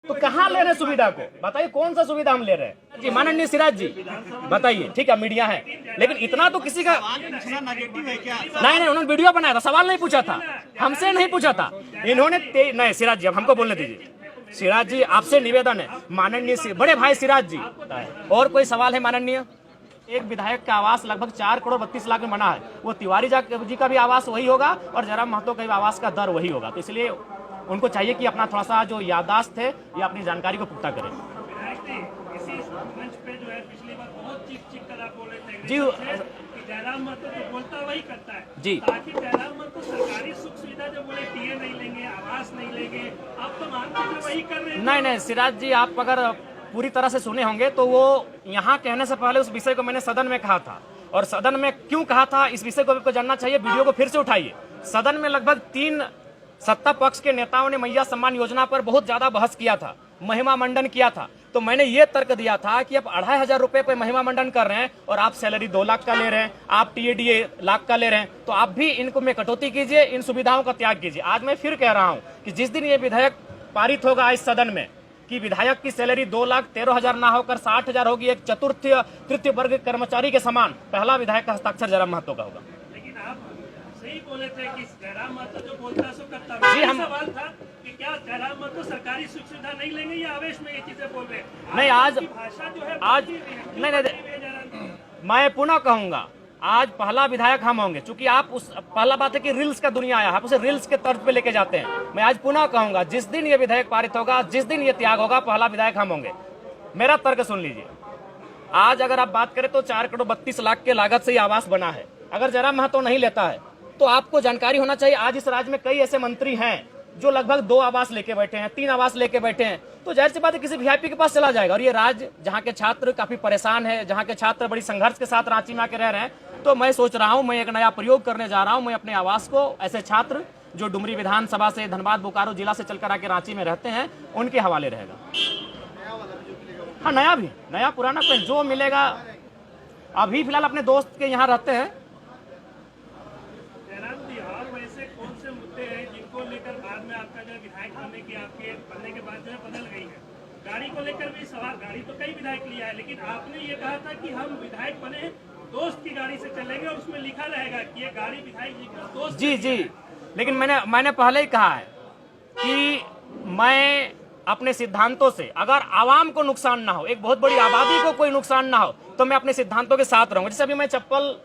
तो कहाँ ले रहे हैं सुविधा को? बताइए कौन सा सुविधा हम ले रहे हैं जी? माननीय सिराज जी बताइए, ठीक है मीडिया है, लेकिन इतना तो किसी का नेगेटिव है क्या? नहीं, उन्होंने वीडियो बनाया था, सवाल नहीं पूछा था, हमसे नहीं पूछा था इन्होंने। नहीं सिराज जी, अब हमको बोलने दीजिए। सिराज जी आपसे निवेदन है, माननीय बड़े भाई सिराज जी, और कोई सवाल है माननीय? एक विधायक का आवास लगभग 4,32,00,000 में बना है, वो तिवारी जी का भी आवास वही होगा और जयराम महतो का भी आवास का दर वही होगा। तो इसलिए उनको चाहिए कि अपना थोड़ा सा जो याददाश्त है या अपनी जानकारी को पुख्ता करें। इसी मंच पे जो है पिछली बार बहुत चीख कर आप बोल रहे थे जी कि जयराम महतो जो बोलता वही करता है जी। आखिर जयराम महतो सरकारी सुख सुविधा जो बोले टीए नहीं लेंगे, आवास नहीं लेंगे, आप तो मानते वही कर रहे हैं। नहीं सिराज जी, आप अगर पूरी तरह से सुने होंगे तो वो यहाँ कहने से पहले उस विषय को मैंने सदन में कहा था, और सदन में क्यों कहा था इस विषय को आपको जानना चाहिए, वीडियो को फिर से उठाइए। सदन में लगभग 3 सत्ता पक्ष के नेताओं ने मैया सम्मान योजना पर बहुत ज्यादा बहस किया था, महिमा मंडन किया था। तो मैंने ये तर्क दिया था कि अब 2,500 रुपए पे महिमा मंडन कर रहे हैं और आप सैलरी 2 लाख का ले रहे हैं, आप टीएडीए लाख का ले रहे हैं, तो आप भी इनको में कटौती कीजिए, इन सुविधाओं का त्याग कीजिए। आज मैं फिर कह रहा हूं कि जिस दिन ये विधेयक पारित होगा इस सदन में कि विधायक की सैलरी 2,13,000 ना होकर 60,000 होगी, एक चतुर्थ तृतीय वर्ग कर्मचारी के समान, पहला विधायक का हस्ताक्षर जयराम महतो का होगा। लेकिन आप सही बोले थे कि जयराम महतो जो बोलता सो करता। जी, हम सवाल था कि क्या जयराम महतो सरकारी सुख सुविधा नहीं लेंगे या आवेश में ये चीजें बोल रहे हैं? नहीं, आज भाषा जो है आज नहीं, मैं पुनः कहूंगा आज पहला विधायक हम होंगे, चूंकि आप उस पहला बात है कि रील्स का दुनिया आया, आप उसे रील्स के तर्ज पे लेके जाते हैं। मैं आज पुनः कहूंगा जिस दिन ये विधेयक पारित होगा, जिस दिन ये त्याग होगा, पहला विधायक हम होंगे। मेरा तर्क सुन लीजिए। आज अगर आप बात करें तो 4,32,00,000 के लागत से ये आवास बना है। अगर जयराम महतो नहीं लेता है तो आपको जानकारी होना चाहिए, आज इस राज्य में कई ऐसे मंत्री हैं जो लगभग 2 आवास लेके बैठे हैं, 3 आवास लेके बैठे हैं। तो जाहिर सी बात है किसी वीआईपी के पास चला जाएगा। और ये राज्य जहाँ के छात्र काफी परेशान है, जहाँ के छात्र बड़ी संघर्ष के साथ रांची में आके रह रहे हैं, तो मैं सोच रहा हूँ मैं एक नया प्रयोग करने जा रहा हूँ। मैं अपने आवास को ऐसे छात्र जो डुमरी विधानसभा से, धनबाद बोकारो जिला से चलकर आके रांची में रहते हैं, उनके हवाले रहेगा। हाँ नया भी, नया पुराना कोई जो मिलेगा। अभी फिलहाल अपने दोस्त के यहाँ रहते हैं। वैसे कौन से मुद्दे हैं जिनको लेकर बाद में आपका जो विधायक बनने के बाद जो है बदल गई है? गाड़ी को लेकर भी सवाल, गाड़ी तो कई विधायक लिया है, लेकिन आपने ये कहा था कि हम विधायक बने दोस्त की गाड़ी से चलेंगे और उसमें लिखा रहेगा कि ये गाड़ी विधायक जी का दोस्त। जी, लेकिन मैंने पहले ही कहा है कि मैं अपने सिद्धांतों से, अगर आवाम को नुकसान ना हो, एक बहुत बड़ी आबादी को कोई नुकसान ना हो, तो मैं अपने सिद्धांतों के साथ रहूंगा। जैसे अभी मैं चप्पल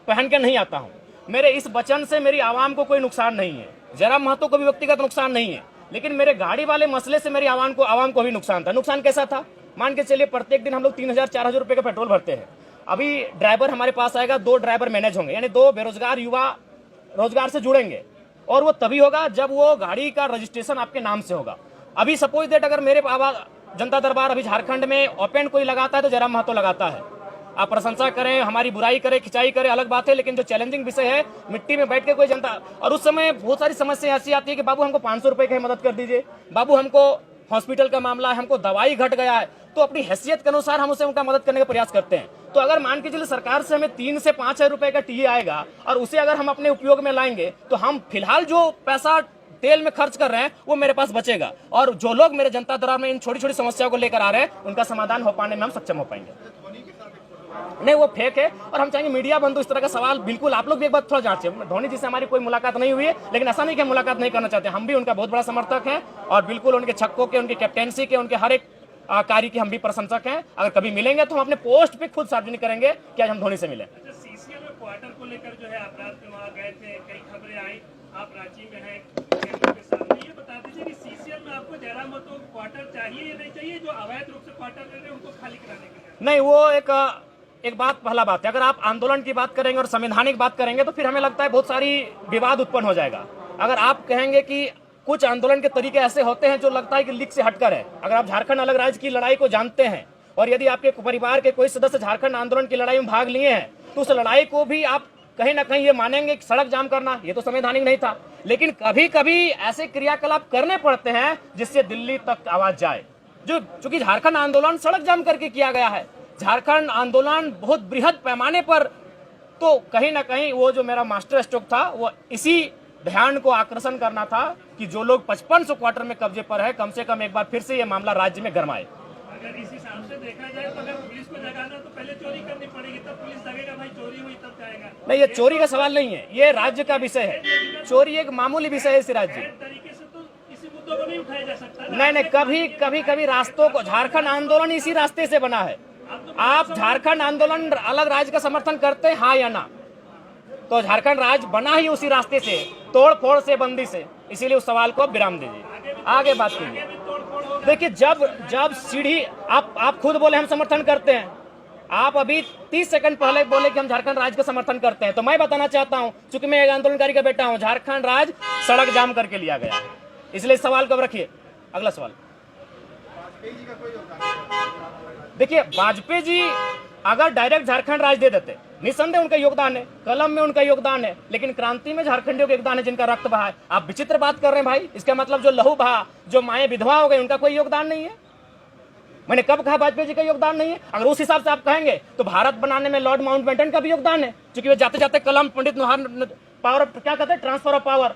पहन के नहीं आता हूँ, मेरे इस वचन से मेरी आवाम को कोई नुकसान नहीं है, जयराम महतो को भी व्यक्तिगत नुकसान नहीं है, लेकिन मेरे गाड़ी वाले मसले से मेरी आवाम को भी नुकसान था। नुकसान कैसा था? मान के चलिए प्रत्येक दिन हम लोग 3,000-4,000 रुपए का पेट्रोल भरते हैं। अभी ड्राइवर हमारे पास आएगा, 2 ड्राइवर मैनेज होंगे, यानी 2 बेरोजगार युवा रोजगार से जुड़ेंगे, और वो तभी होगा जब वो गाड़ी का रजिस्ट्रेशन आपके नाम से होगा। अभी सपोज दैट अगर मेरे जनता दरबार अभी झारखंड में ओपन कोई लगाता है तो जयराम महतो लगाता है। आप प्रशंसा करें, हमारी बुराई करें, खिंचाई करें, अलग बात है, लेकिन जो चैलेंजिंग विषय है, मिट्टी में बैठ के कोई जनता, और उस समय बहुत सारी समस्या ऐसी आती है कि बाबू हमको 500 रुपए की मदद कर दीजिए, बाबू हमको हॉस्पिटल का मामला है, हमको दवाई घट गया है, तो अपनी हैसियत के अनुसार हम उसे उनका मदद करने का प्रयास करते हैं। तो अगर मान के चलिए सरकार से हमें 3 से 5,000 रुपए का टीए आएगा और उसे अगर हम अपने उपयोग में लाएंगे, तो हम फिलहाल जो पैसा तेल में खर्च कर रहे हैं वो मेरे पास बचेगा, और जो लोग मेरे जनता दरबार में इन छोटी छोटी समस्याओं को लेकर आ रहे हैं, उनका समाधान हो पाने में हम सक्षम हो पाएंगे। नहीं, वो फेक है, और हम चाहेंगे मीडिया बंधु इस तरह का सवाल बिल्कुल आप लोग भी एक बार थोड़ा जांचें। धोनी जी से हमारी कोई मुलाकात नहीं हुई है, लेकिन ऐसा नहीं कि हम मुलाकात नहीं करना चाहते, हम भी उनका बहुत बड़ा समर्थक हैं, और बिल्कुल उनके छक्कों के, उनकी कैप्टेंसी के, उनके हर एक कार्य की हम भी प्रशंसक हैं। अगर कभी मिलेंगे तो हम अपने पोस्ट पे खुद सार्वजनिक करेंगे कि आज हम धोनी से मिले। सीसीएल में क्वार्टर को लेकर जो है आप रात में वहाँ गए थे, कई खबरें आई, आप रांची में हैं, के सामने ये बता दीजिए कि सीसीएल में आपको जयराम महतो क्वार्टर चाहिए या नहीं चाहिए, जो अवैध रूप से क्वार्टर ले रहे हैं उनको खाली कराने के लिए? नहीं, वो एक बात, पहला बात है, अगर आप आंदोलन की बात करेंगे और संवैधानिक बात करेंगे तो फिर हमें लगता है बहुत सारी विवाद उत्पन्न हो जाएगा। अगर आप कहेंगे कि कुछ आंदोलन के तरीके ऐसे होते हैं जो लगता है कि लीक से हटकर है, अगर आप झारखंड अलग राज्य की लड़ाई को जानते हैं और यदि आपके परिवार के कोई सदस्य झारखंड आंदोलन की लड़ाई में भाग लिए हैं, तो उस लड़ाई को भी आप कहीं ना कहीं ये मानेंगे कि सड़क जाम करना ये तो संवैधानिक नहीं था, लेकिन कभी कभी ऐसे क्रियाकलाप करने पड़ते हैं जिससे दिल्ली तक आवाज जाए। जो चूंकि झारखंड आंदोलन सड़क जाम करके किया गया है, झारखंड आंदोलन बहुत बृहद पैमाने पर, तो कहीं ना कहीं वो जो मेरा मास्टर स्ट्रोक था वो इसी ध्यान को आकर्षण करना था कि जो लोग 5500 क्वार्टर में कब्जे पर है, कम से कम एक बार फिर से ये मामला राज्य में गरमाए। अगर इस हिसाब से देखा जाए तो अगर पुलिस को जगाना तो पहले चोरी करनी पड़ेगी, तब पुलिस जगेगा, भाई चोरी हुई तब जाएगा। नहीं, ये चोरी का सवाल नहीं है, ये राज्य का विषय है। चोरी एक मामूली विषय है सिराज जी। तरीके से तो किसी मुद्दों को नहीं उठाया जा सकता। नहीं, कभी रास्तों को, झारखंड आंदोलन इसी रास्ते से बना है। आप झारखंड आंदोलन अलग राज्य का समर्थन करते हैं, हाँ या ना? तो झारखंड राज्य बना ही उसी रास्ते से, तोड़ फोड़ से, बंदी से। इसीलिए उस सवाल को आप विराम दीजिए, आगे बात कीजिए। देखिए, जब सीढ़ी, आप खुद बोले हम समर्थन करते हैं, आप अभी 30 सेकंड पहले बोले कि हम झारखंड राज्य का समर्थन करते हैं। तो मैं बताना चाहता हूं, चूंकि मैं एक आंदोलनकारी का बेटा हूं, झारखंड राज्य सड़क जाम करके लिया गया है, इसलिए सवाल को रखिए। अगला सवाल। देखिए, वाजपेयी जी अगर डायरेक्ट झारखंड राज्य दे देते, निसंदेह उनका योगदान है, कलम में उनका योगदान है, लेकिन क्रांति में झारखंडियों का योगदान है, जिनका रक्त बहा है। आप विचित्र बात कर रहे हैं भाई। इसका मतलब जो लहू बहा, जो माएं विधवा हो गई, उनका कोई योगदान नहीं है? मैंने कब कहा वाजपेयी जी का योगदान नहीं है? अगर उस हिसाब से आप कहेंगे तो भारत बनाने में लॉर्ड माउंटबेटन का भी योगदान है, क्योंकि वे जाते जाते कलम, पंडित पावर, क्या कहते हैं, ट्रांसफर ऑफ पावर,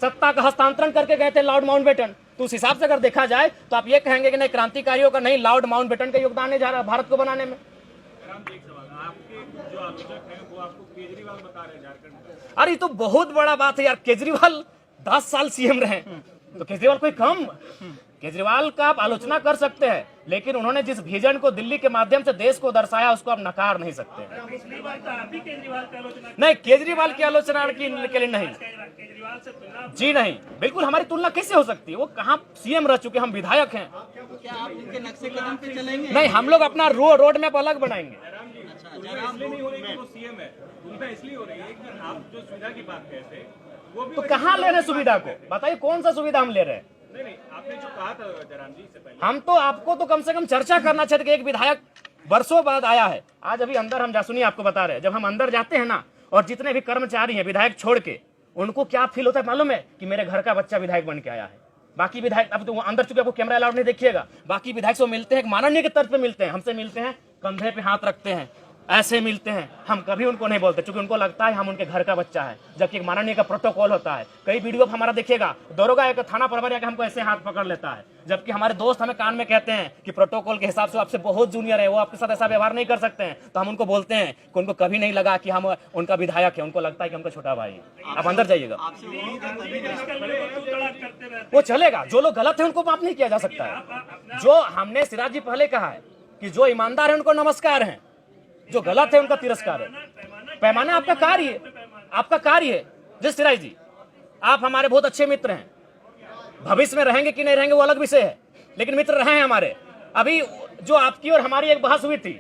सत्ता का हस्तांतरण करके गए थे लॉर्ड माउंटबेटन। तो उस हिसाब से अगर देखा जाए तो आप ये कहेंगे कि नहीं, क्रांतिकारियों का नहीं, लॉर्ड माउंटबेटन का योगदान है भारत को बनाने में। जो आलोचक हैं वो आपको केजरीवाल बता रहे हैं झारखंड में। अरे ये तो बहुत बड़ा बात है यार। केजरीवाल 10 साल सीएम रहे, तो केजरीवाल कोई कम? केजरीवाल का आप आलोचना कर सकते हैं, लेकिन उन्होंने जिस विजन को दिल्ली के माध्यम से देश को दर्शाया, उसको आप नकार नहीं सकते। पिछली बार तो आप ही केजरीवाल की आलोचना, नहीं, केजरीवाल की आलोचना के लिए नहीं केजरीवाल से तुलना जी, नहीं, बिल्कुल हमारी तुलना कैसे हो सकती है? वो कहाँ सीएम रह चुके, हम विधायक हैं। क्या आप उनके नक्शे कदम पे चलेंगे? नहीं, हम लोग अपना रोड मैप अलग बनाएंगे। तुलना इसलिए नहीं हो रही कि वो सीएम है, तुलना इसलिए हो रही है कि आप जो सुविधा की बात कहते हैं वो भी तो कहाँ ले रहे हैं सुविधा को? बताइए कौन सा सुविधा हम ले रहे हैं? नहीं, आपने जो कहा था जयराम जी से पहले, हम तो आपको तो कम से कम चर्चा करना चाहते कि एक विधायक वर्षों बाद आया है। आज अभी अंदर हम सुनिए, आपको बता रहे हैं, जब हम अंदर जाते हैं ना, और जितने भी कर्मचारी हैं विधायक छोड़ के, उनको क्या फील होता है मालूम है? कि मेरे घर का बच्चा विधायक बन के आया है। बाकी विधायक, अब तो अंदर चुके, आपको कैमरा अलाउड नहीं देखिएगा, बाकी विधायक से मिलते हैं, माननीय के तर्ज पे मिलते हैं, हमसे मिलते हैं, कंधे पे हाथ रखते हैं, ऐसे मिलते हैं। हम कभी उनको नहीं बोलते, क्योंकि उनको लगता है हम उनके घर का बच्चा है, जबकि एक माननीय का प्रोटोकॉल होता है। कई वीडियो हमारा देखिएगा, दरोगा एक थाना प्रभारी आके हमको ऐसे हाथ पकड़ लेता है, जबकि हमारे दोस्त हमें कान में कहते हैं कि प्रोटोकॉल के हिसाब से आपसे बहुत जूनियर है, वो आपके साथ ऐसा व्यवहार नहीं कर सकते हैं। तो हम उनको बोलते हैं कि उनको कभी नहीं लगा कि हम उनका विधायक है, उनको लगता है कि हमको छोटा भाई। आप अंदर जाइएगा, आपसे उम्मीद है तभी करते रहते वो चलेगा। जो लोग गलत है उनको माफ नहीं किया जा सकता है। जो हमने सिराज जी पहले कहा है कि जो ईमानदार है उनको नमस्कार है, जो गलत है उनका तिरस्कार है। पैमाना आपका कार्य है, आपका कार्य है। जैसे सिराज जी, आप हमारे बहुत अच्छे मित्र हैं, भविष्य में रहेंगे कि नहीं रहेंगे वो अलग विषय है, लेकिन मित्र रहे हैं हमारे। अभी जो आपकी और हमारी एक बहस हुई थी,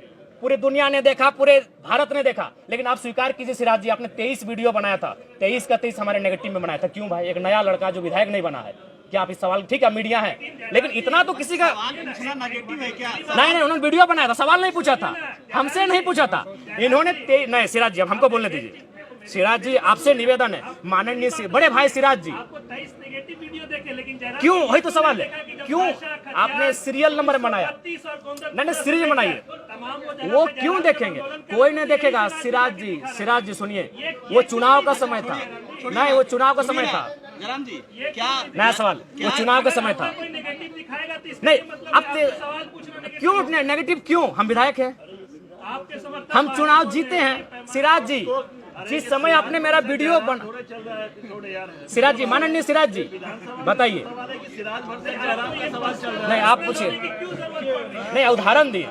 पूरी दुनिया ने देखा, पूरे भारत ने देखा, लेकिन आप स्वीकार कीजिए सिराज जी, आपने 23 वीडियो बनाया था, 23 का 23 हमारे नेगेटिव में बनाया था। क्यों भाई? एक नया लड़का जो विधायक नहीं बना है, क्या आप इस सवाल, ठीक है मीडिया है, लेकिन इतना तो किसी का नेगेटिव है क्या? नहीं, उन्होंने वीडियो बनाया था, सवाल नहीं पूछा था, हमसे नहीं पूछा था इन्होंने। नहीं सिराज जी, अब हमको बोलने दीजिए। सिराज जी, आपसे निवेदन है, माननीय बड़े भाई सिराज जी, आपको 23 नेगेटिव वीडियो देखे, लेकिन जयराम क्यों? जी वही तो सवाल है, देखा कि जब क्यों भाषा खतियार, आपने सीरियल नंबर बनाया? 32 और गोंदल नहीं, सीरीज बनाइए, तमाम वो क्यों देखेंगे? कोई नहीं देखेगा। सिराज जी सुनिए, वो चुनाव का समय था, नहीं वो चुनाव का समय था। जयराम जी, क्या नया सवाल, वो चुनाव का समय था। कोई नेगेटिव दिखाएगा तो इसका नहीं, मतलब अब आपसे सवाल पूछना नेगेटिव, क्यों नेगेटिव? क्यों? हम विधायक हैं, आपके समर्थक हम चुनाव जीते हैं। सिराज जी, जिस समय आपने मेरा वीडियो सिराज जी, माननीय सिराज जी बताइए, नहीं आप पूछिए, नहीं उदाहरण दिए,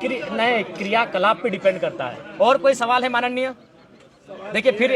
नहीं क्रियाकलाप पे डिपेंड करता है। और कोई सवाल है माननीय? देखिए फिर